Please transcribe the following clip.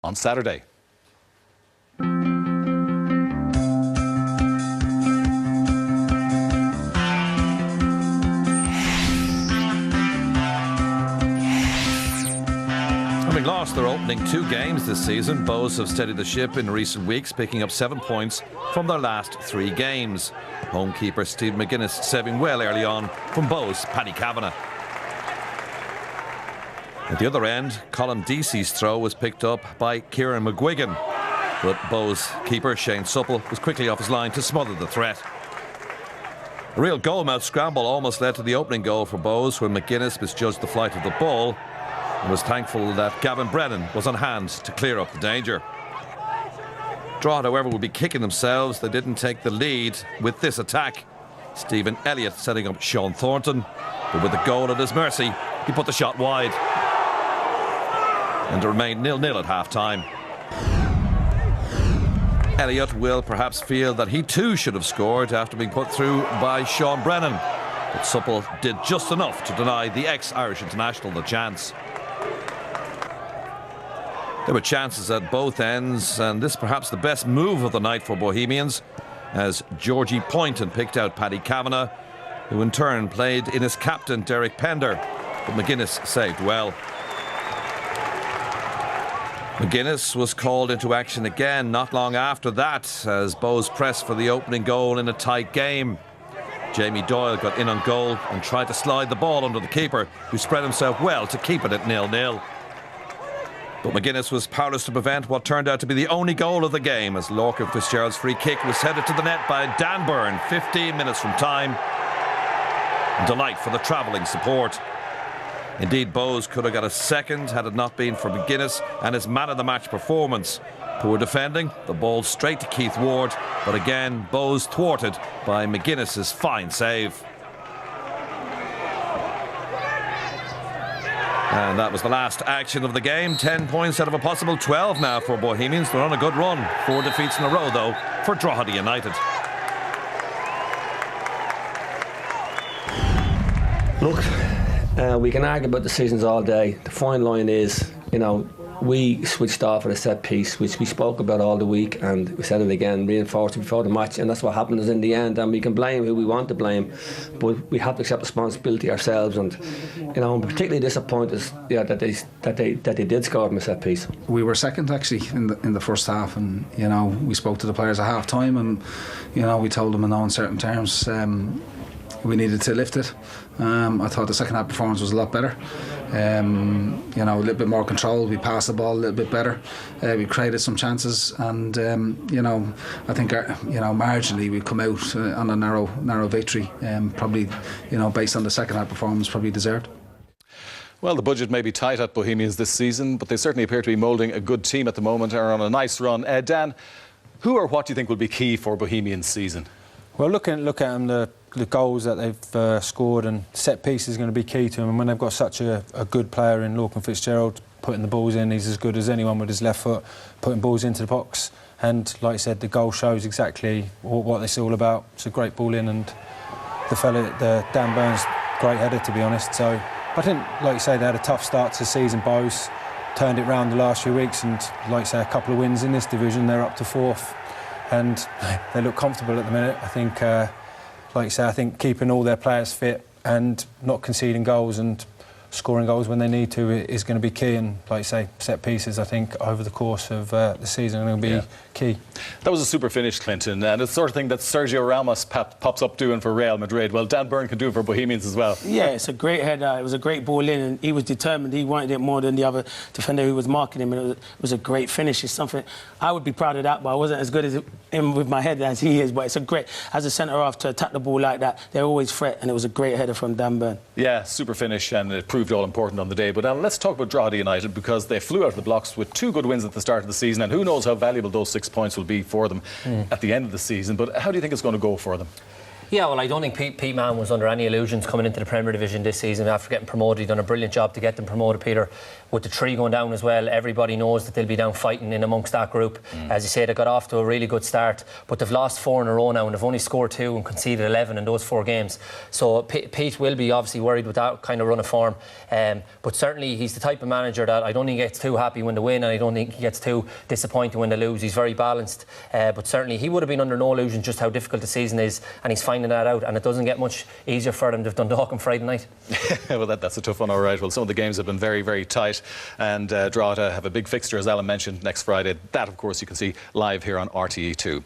on Saturday. Having lost their opening 2 games this season, Bohs have steadied the ship in recent weeks, picking up 7 points from their last 3 games. Home keeper Steve McGuinness saving well early on from Bohs' Paddy Kavanagh. At the other end, Colm Deasy's throw was picked up by Ciaran McGuigan, but Bohs' keeper Shane Supple was quickly off his line to smother the threat. A real goal-mouth scramble almost led to the opening goal for Bohs when McGuinness misjudged the flight of the ball and was thankful that Gavin Brennan was on hand to clear up the danger. Drogheda, however, would be kicking themselves. They didn't take the lead with this attack. Stephen Elliott setting up Sean Thornton, but with the goal at his mercy, he put the shot wide. And it remained 0-0 at half-time. Elliott will perhaps feel that he too should have scored after being put through by Sean Brennan, but Supple did just enough to deny the ex-Irish international the chance. There were chances at both ends, and this perhaps the best move of the night for Bohemians, as Georgie Poynton picked out Paddy Kavanagh, who in turn played in his captain Derek Pender, but McGuinness saved well. McGuinness was called into action again not long after that, as Bohs pressed for the opening goal in a tight game. Jamie Doyle got in on goal and tried to slide the ball under the keeper, who spread himself well to keep it at 0-0. But McGuinness was powerless to prevent what turned out to be the only goal of the game, as Lorcan Fitzgerald's free kick was headed to the net by Byrne 15 minutes from time. Delight for the travelling support. Indeed, Bohs could have got a second had it not been for McGuinness and his man-of-the-match performance. Poor defending, the ball straight to Keith Ward, but again, Bohs thwarted by McGuinness's fine save. And that was the last action of the game. 10 points out of a possible 12 now for Bohemians. They're on a good run. 4 defeats in a row, though, for Drogheda United. Look, we can argue about the seasons all day. The fine line is, you know, we switched off at a set piece, which we spoke about all the week, and we said it again, reinforced it before the match, and that's what happened is in the end. And we can blame who we want to blame, but we have to accept responsibility ourselves. And you know, I'm particularly disappointed, that they did score from a set piece. We were second actually in the first half, and you know, we spoke to the players at half time, and you know, we told them in no uncertain terms we needed to lift it. I thought the second half performance was a lot better. You know, a little bit more control. We passed the ball a little bit better. We created some chances, and you know, I think marginally we come out on a narrow victory. Probably, you know, based on the second half performance, probably deserved. Well, the budget may be tight at Bohemians this season, but they certainly appear to be moulding a good team at the moment, are on a nice run. Dan, who or what do you think will be key for Bohemians' season? Well, look at them, the goals that they've scored, and set piece is going to be key to them. And when they've got such a good player in Lorcan Fitzgerald, putting the balls in, he's as good as anyone with his left foot, putting balls into the box. And like I said, the goal shows exactly what it's all about. It's a great ball in, and the Dan Byrne's great header, to be honest. So I think, like you say, they had a tough start to the season. Bohs turned it round the last few weeks, and like I say, a couple of wins in this division. They're up to 4th, and they look comfortable at the minute. I think, like you say, I think keeping all their players fit and not conceding goals and scoring goals when they need to is going to be key. And like you say, set pieces, I think, over the course of the season are going to be key. That was a super finish, Clinton, and it's the sort of thing that Sergio Ramos pops up doing for Real Madrid. Well, Dan Byrne can do it for Bohemians as well. Yeah, it's a great header. It was a great ball in, and he was determined. He wanted it more than the other defender who was marking him, and it was a great finish. It's something I would be proud of that, but I wasn't as good as him with my head as he is. But it's a great, as a centre-half, to attack the ball like that, they're always threat, and it was a great header from Dan Byrne. Yeah, super finish, and it proved all important on the day. But now let's talk about Drogheda United, because they flew out of the blocks with 2 good wins at the start of the season, and who knows how valuable those 6 points will be for them at the end of the season. But how do you think it's going to go for them? Yeah, well, I don't think Pete Mann was under any illusions coming into the Premier Division this season after getting promoted. He's done a brilliant job to get them promoted, Peter. With the 3 going down as well, everybody knows that they'll be down fighting in amongst that group. As you say, they got off to a really good start, but they've lost 4 in a row now and they've only scored 2 and conceded 11 in those 4 games. So Pete will be obviously worried with that kind of run of form. But certainly he's the type of manager that I don't think he gets too happy when they win, and I don't think he gets too disappointed when they lose. He's very balanced. But certainly he would have been under no illusion just how difficult the season is, and he's finding that out, and it doesn't get much easier for them. They've done Dundalk on Friday night. Well, that's a tough one, all right. Well, some of the games have been very, very tight, and Drogheda have a big fixture, as Alan mentioned, next Friday. That, of course, you can see live here on RTE2.